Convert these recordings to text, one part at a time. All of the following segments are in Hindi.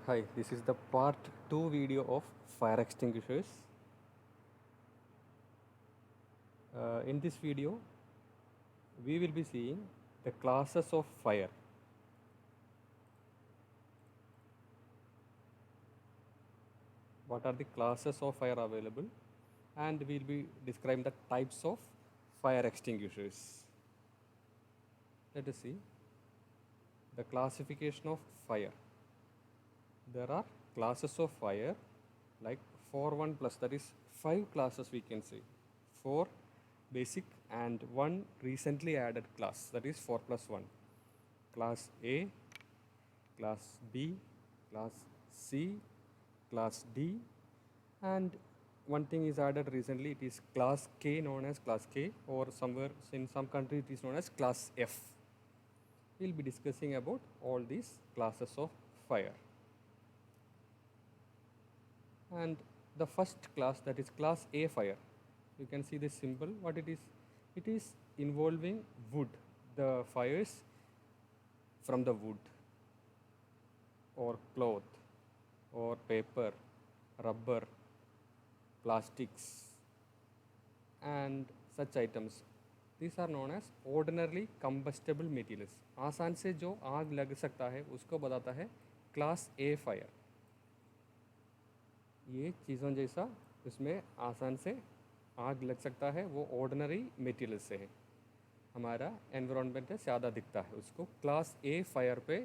Hi, this is the part 2 video of fire extinguishers. In this video, we will be seeing the classes of fire. What are the classes of fire available? And we will be describing the types of fire extinguishers. Let us see the classification of fire. There are classes of fire like 4 1 plus, that is 5 classes we can say. 4 basic and 1 recently added class, that is 4 plus 1. Class A, class B, class C, class D, and one thing is added recently, it is class K, known as class K, or somewhere in some country it is known as class F. We will be discussing about all these classes of fire. And the first class, that is class A fire, you can see this symbol. What it is involving wood, the fires from the wood or cloth or paper, rubber, plastics and such items. These are known as ordinarily combustible materials. आसान से जो आग लग सकता है उसको बताता है क्लास ए फायर. ये चीज़ों जैसा उसमें आसान से आग लग सकता है वो ऑर्डिनरी मटेरियल से है, हमारा एनवायरनमेंट में ज़्यादा दिखता है, उसको क्लास ए फायर पे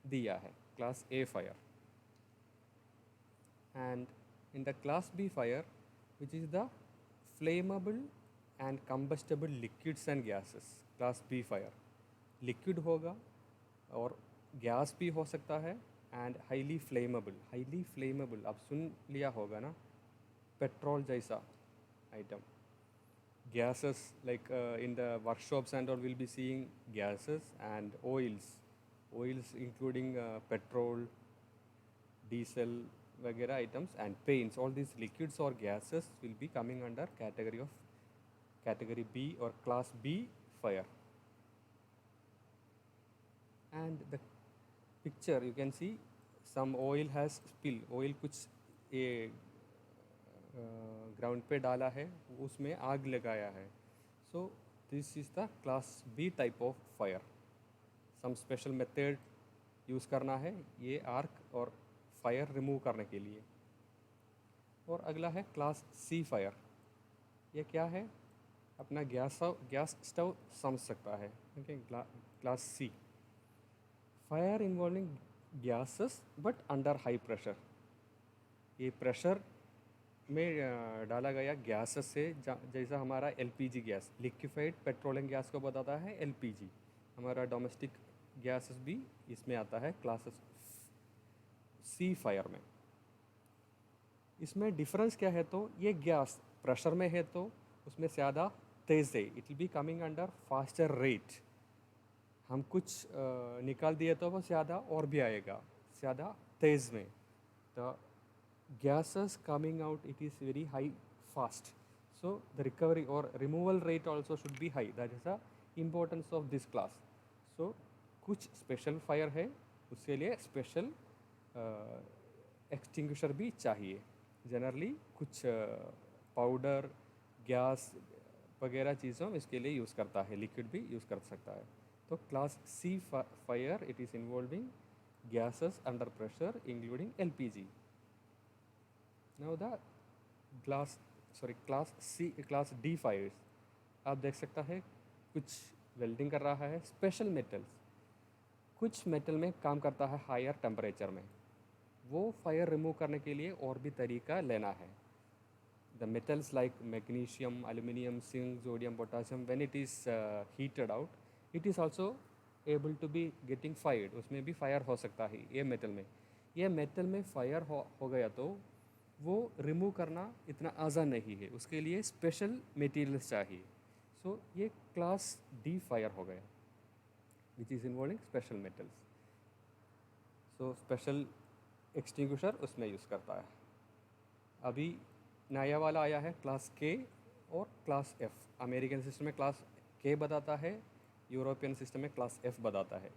दिया है, class A fire. And in the class B fire which is the flammable and combustible liquids and gases. Class B fire liquid होगा और गैस भी हो सकता है एंड हाईली फ्लेमेबल आप सुन लिया होगा ना, पेट्रोल जैसा item. Gases like in the workshops and all we'll be seeing gases and oils including petrol, diesel वगैरह items and paints. All these liquids or gases will be coming under category B or class B fire. And the picture you can see some oil has spill, oil कुछ ये ग्राउंड पे डाला है, उसमें आग लगाया है. So this is the class B type of fire. Some special method use करना है ये आर्क और फायर रिमूव करने के लिए. और अगला है क्लास सी फायर. ये क्या है, अपना गैस स्टव समझ सकता है. Okay, class C fire involving gases but under high pressure. ये प्रेशर में डाला गया गैस से, जैसा हमारा LPG gas, liquefied petroleum gas को बताता है एलपीजी. हमारा डोमेस्टिक गैसेस भी इसमें आता है क्लास सी फायर में. इसमें डिफरेंस क्या है, तो ये गैस प्रेशर में है तो उसमें ज़्यादा तेज़ है, it will be coming under faster rate. हम कुछ निकाल दिए तो वो ज़्यादा और भी आएगा ज़्यादा तेज़ में. तो gases coming out, it is very high fast, so the recovery or removal rate also should be high. That is the importance of this class. So कुछ स्पेशल फायर है उसके लिए स्पेशल एक्सटिंग्विशर भी चाहिए. जनरली कुछ पाउडर गैस वगैरह चीज़ों इसके लिए यूज़ करता है, लिक्विड भी यूज़ कर सकता है. तो class C fire it is involving gases under pressure including LPG. Now the class D fires, आप देख सकता है कुछ वेल्डिंग कर रहा है. स्पेशल मेटल्स, कुछ मेटल में काम करता है हायर टेम्परेचर में, वो फायर रिमूव करने के लिए और भी तरीका लेना है. The metals like magnesium, aluminium, zinc, sodium, potassium, when it is heated out it is also able to be getting fired. उसमें भी फायर हो सकता है. ये मेटल में फायर हो गया तो वो रिमूव करना इतना आसान नहीं है, उसके लिए स्पेशल मटेरियल्स चाहिए. सो ये क्लास डी फायर हो गया which is involving special metals. So special extinguisher उसमें यूज़ करता है. अभी नया वाला आया है क्लास के और क्लास एफ. अमेरिकन सिस्टम में क्लास के बताता है, यूरोपियन सिस्टम में क्लास एफ बताता है.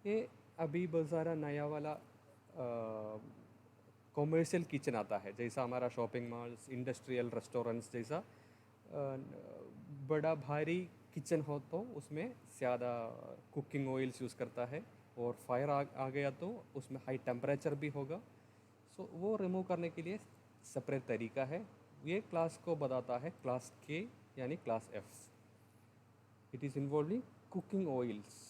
ये अभी बहुत सारा नया वाला कॉमर्शियल किचन आता है, जैसा हमारा शॉपिंग मॉल्स, इंडस्ट्रियल रेस्टोरेंट्स जैसा बड़ा भारी किचन हो तो उसमें ज़्यादा कुकिंग ऑयल्स यूज़ करता है, और फायर आ गया तो उसमें हाई टेम्परेचर भी होगा। सो वो रिमूव करने के लिए सेपरेट तरीका है। ये क्लास को बताता है क्लास के यानी class F. It is involving cooking oils.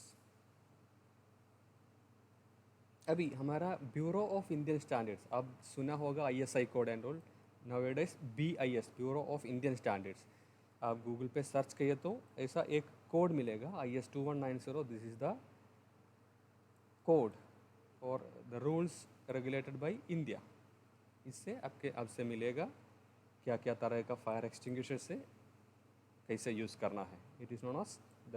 अभी हमारा ब्यूरो ऑफ इंडियन स्टैंडर्ड्स, आप सुना होगा ISI code and all, nowadays BIS, bureau of Indian standards. आप गूगल पे सर्च करिए तो ऐसा एक कोड मिलेगा, IS 2190। This is the code और the rules regulated by India. इससे आपसे मिलेगा क्या क्या तरह का फायर एक्सटिंग्विशर से कैसे यूज़ करना है। It is known as the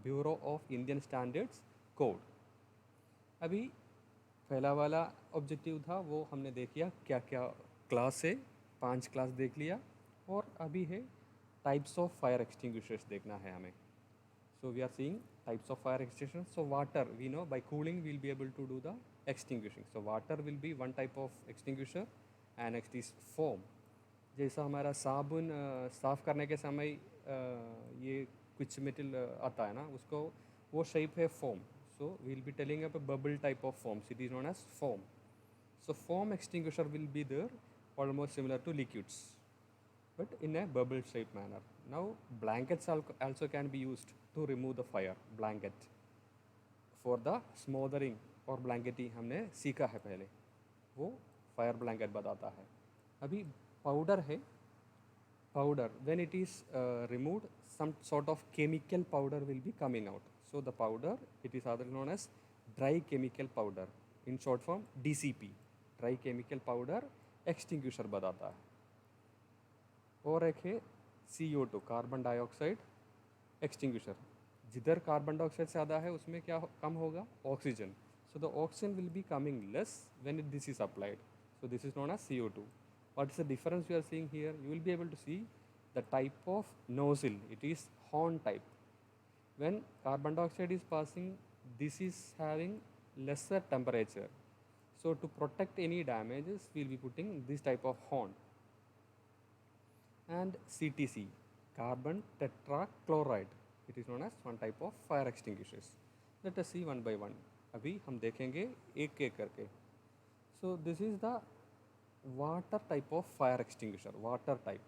Bureau of Indian Standards code. अभी पहला वाला ऑब्जेक्टिव था वो हमने देख लिया, क्या क्या क्लास है, 5 क्लास देख लिया। और अभी है टाइप्स ऑफ फायर एक्सटिंग्विशर्स देखना है हमें। So we are seeing types of fire extinguishers. So water, we know by cooling we'll be able to do the extinguishing. So water will be one type of extinguisher, and next is foam. जैसा हमारा साबुन साफ़ करने के समय ये कुछ मेटल आता है ना, उसको वो शेप है foam. So we'll be telling a bubble type of foams, it is known as foam. So foam extinguisher will be there, almost similar to liquids, but in a bubble shaped manner. Now blankets also can be used to remove the fire. Blanket for the smothering और ब्लैंकेटी हमने सीखा है पहले, वो फायर ब्लैंकेट बताता है। अभी पाउडर है, powder when it is removed, some sort of chemical powder will be coming out. So the powder, it is otherwise known as dry chemical powder, in short form DCP, dry chemical powder extinguisher बताता है। और एक है CO2, कार्बन डाइऑक्साइड एक्सटिंग्विशर। जिधर कार्बन डाइऑक्साइड ज़्यादा है उसमें क्या कम होगा, oxygen. So the oxygen will be coming less when this is applied, so this is known as CO2. What is the difference you are seeing here? You will be able to see the type of nozzle, it is horn type. When carbon dioxide is passing, this is having lesser temperature, so to protect any damages we'll be putting this type of horn. And CTC, carbon tetrachloride, it is known as one type of fire extinguishers. Let us see one by one. अभी हम देखेंगे एक एक करके. So this is the water type of fire extinguisher, water type.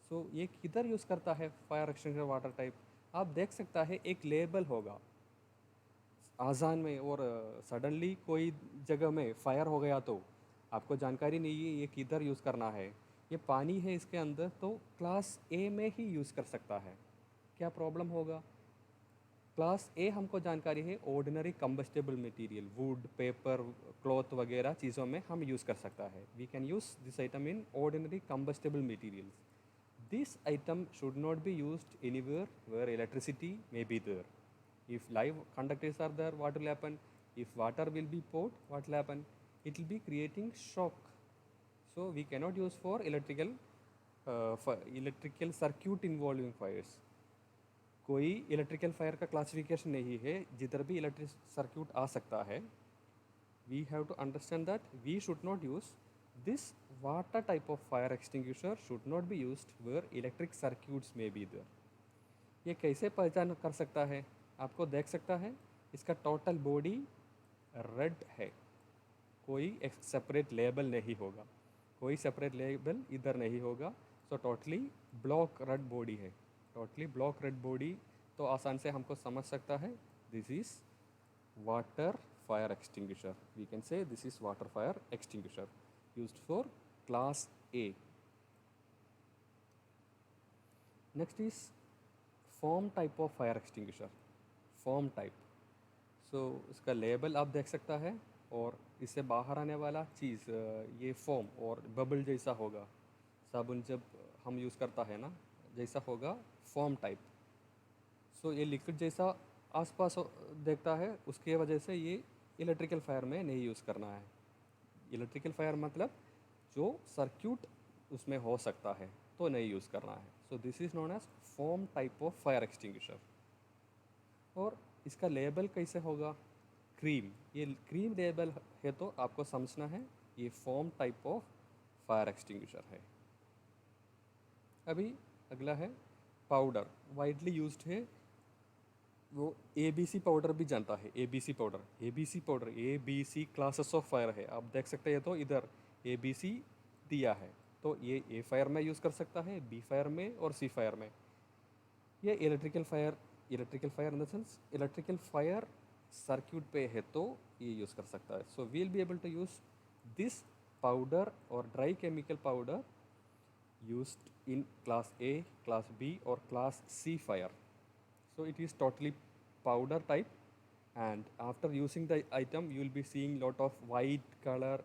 So ये किधर यूज़ करता है फायर एक्सटिंग्विशर वाटर टाइप? आप देख सकता है एक लेबल होगा आज़ान में, और सडनली कोई जगह में फायर हो गया तो आपको जानकारी नहीं है ये किधर यूज़ करना है। ये पानी है इसके अंदर, तो क्लास ए में ही यूज़ कर सकता है। क्या प्रॉब्लम होगा? क्लास ए हमको जानकारी है ordinary combustible material, wood, paper, cloth वगैरह चीज़ों में हम यूज़ कर सकता है। We can use this item in ordinary combustible materials. This item should not be used anywhere where electricity may be there. If live conductors are there, what will happen? If water will be poured, what will happen? It will be creating shock. So we cannot use for electrical circuit involving fires. कोई इलेक्ट्रिकल फायर का क्लासिफिकेशन नहीं है, जिधर भी इलेक्ट्रिक सर्क्यूट आ सकता है. We have to understand that we should not use this water type of fire extinguisher, should not be used where electric circuits may be there. ये कैसे पहचान कर सकता है? आपको देख सकता है इसका टोटल बॉडी रेड है, कोई एक सेपरेट लेबल नहीं होगा, कोई सेपरेट लेबल इधर नहीं होगा. So totally block red body है, टोटली ब्लॉक रेड बॉडी. तो आसान से हमको समझ सकता है this is water fire extinguisher. We can say this is water fire extinguisher used for class A. Next is foam type of fire extinguisher. Foam type. So इसका लेबल आप देख सकता है, और इससे बाहर आने वाला चीज़ ये फोम और बबल जैसा होगा. साबुन जब हम यूज़ करता है ना, जैसा होगा फोम टाइप. सो ये लिक्विड जैसा आसपास देखता है, उसके वजह से ये इलेक्ट्रिकल फायर में नहीं यूज़ करना है. इलेक्ट्रिकल फायर मतलब जो सर्क्यूट उसमें हो सकता है तो नहीं यूज़ करना है. So this is known as foam type of fire extinguisher. और इसका लेबल कैसे होगा? क्रीम, ये क्रीम लेबल है तो आपको समझना है ये foam type of fire extinguisher है। अभी अगला है पाउडर, वाइडली यूज्ड है वो ABC पाउडर भी जानता है। ABC powder, ABC classes of fire है, आप देख सकते हैं तो इधर ABC दिया है, तो ये A फायर में यूज़ कर सकता है, B फायर में और C फायर में। ये electrical fire in the sense electrical fire circuit पे है तो ये यूज़ कर सकता है। So we'll be able to use this powder और dry chemical powder used in class A, class B or class C fire. So it is totally powder type, and after using the item you will be seeing lot of white color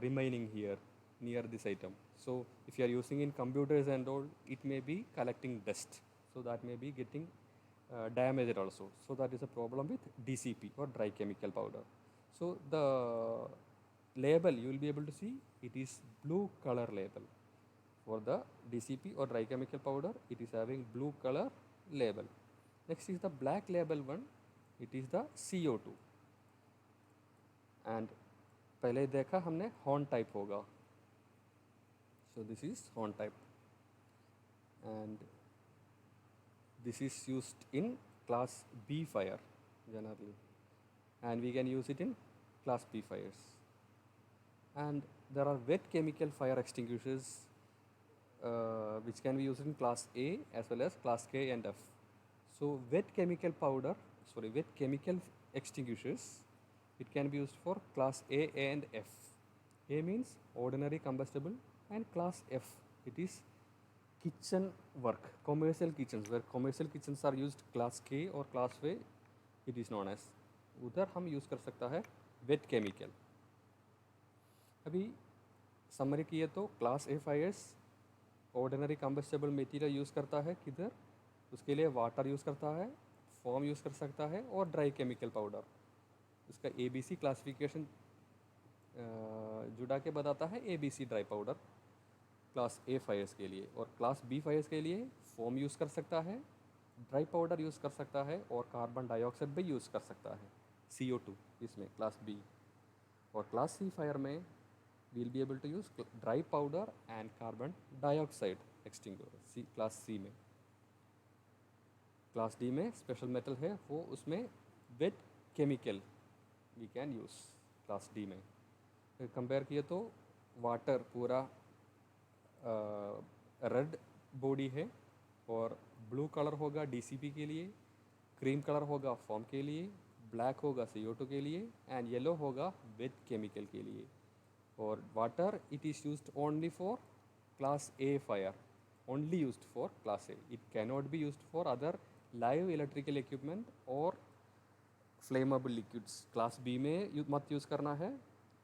remaining here near this item. So if you are using in computers and all, it may be collecting dust, so that may be getting damaged also. So that is a problem with DCP or dry chemical powder. So the label you will be able to see, it is blue color label. For the DCP or dry chemical powder, it is having blue color label. Next is the black label one, it is the CO2, and पहले देखा हमने horn type होगा, so this is horn type, and this is used in class B fire generally, and we can use it in class B fires. And there are wet chemical fire extinguishers which can be used in class A as well as class K and F. So wet chemical extinguishers, it can be used for class A and F. A means ordinary combustible, and class F, it is kitchen work, commercial kitchens, where commercial kitchens are used class K or class A, it is known as, उधर हम यूज़ कर सकता है वेट केमिकल। अभी समरी किए तो class A fires ordinary combustible material use करता है, किधर उसके लिए वाटर यूज़ करता है, फोम यूज़ कर सकता है और ड्राई केमिकल पाउडर। उसका ABC क्लासिफिकेशन जुड़ा के बताता है, ABC dry powder class A fires के लिए, और क्लास बी फायर्स के लिए फोम यूज़ कर सकता है, ड्राई पाउडर यूज़ कर सकता है और कार्बन डाइऑक्साइड भी यूज़ कर सकता है, CO2 इसमें क्लास बी। और क्लास सी फायर में we'll be able to use dry powder and carbon dioxide extinguisher, class C में। क्लास डी में स्पेशल मेटल है वो, उसमें wet chemical we can use class D में। कंपेयर किए तो वाटर पूरा रेड बॉडी है और ब्लू कलर होगा DCP के लिए, क्रीम कलर होगा फोम के लिए, ब्लैक होगा CO2 के लिए, एंड येलो होगा वेट केमिकल के लिए। और water it is used only for class A fire, only used for class A, it cannot be used for other live electrical equipment और फ्लेमेबल लिक्विड्स। क्लास बी में मत यूज़ करना है,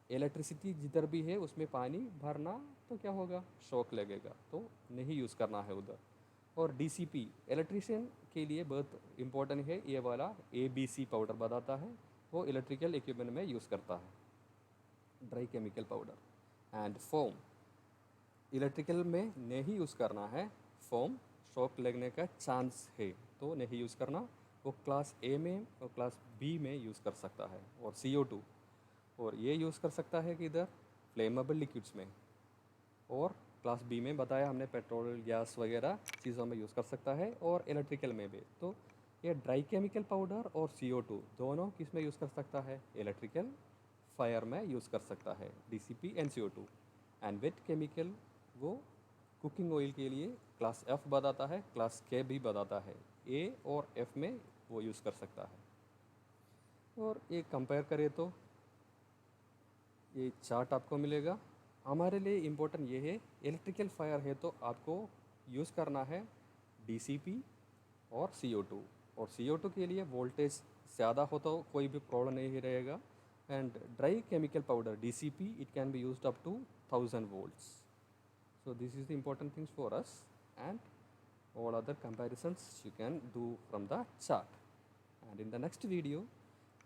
इलेक्ट्रिसिटी जिधर भी है उसमें पानी भरना तो क्या होगा, शॉक लगेगा, तो नहीं यूज़ करना है उधर। और DCP इलेक्ट्रिशियन के लिए बहुत इम्पोर्टेंट है, ये वाला ABC पाउडर बताता है, वो इलेक्ट्रिकल इक्विपमेंट में यूज़ करता है, dry chemical powder. And foam electrical में नहीं यूज़ करना है, फोम शॉक लगने का चांस है तो नहीं यूज़ करना, वो क्लास ए में और क्लास बी में यूज़ कर सकता है। और CO2 और ये यूज़ कर सकता है कि इधर फ्लेमेबल लिक्विड्स में, और क्लास बी में बताया हमने पेट्रोल गैस वगैरह चीज़ों में यूज़ कर सकता है, और इलेक्ट्रिकल में भी। तो ये ड्राई केमिकल पाउडर और CO2 दोनों किस में यूज़ कर सकता है, इलेक्ट्रिकल फायर में यूज़ कर सकता है, DCP and CO2। And wait chemical वो कुकिंग ऑयल के लिए क्लास F बताता है, क्लास K भी बताता है, A और F में वो यूज़ कर सकता है। और ये कंपेयर करें तो ये चार्ट आपको मिलेगा। हमारे लिए इम्पोर्टेंट ये है, इलेक्ट्रिकल फायर है तो आपको यूज़ करना है DCP और CO2, और CO2 के लिए वोल्टेज ज़्यादा हो तो कोई भी प्रॉब्लम नहीं रहेगा। And dry chemical powder DCP it can be used up to 1000 volts. So this is the important things for us, and all other comparisons you can do from the chart. And in the next video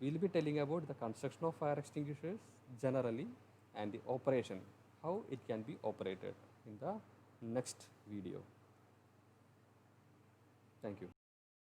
we will be telling about the construction of fire extinguishers generally and the operation, how it can be operated in the next video. Thank you.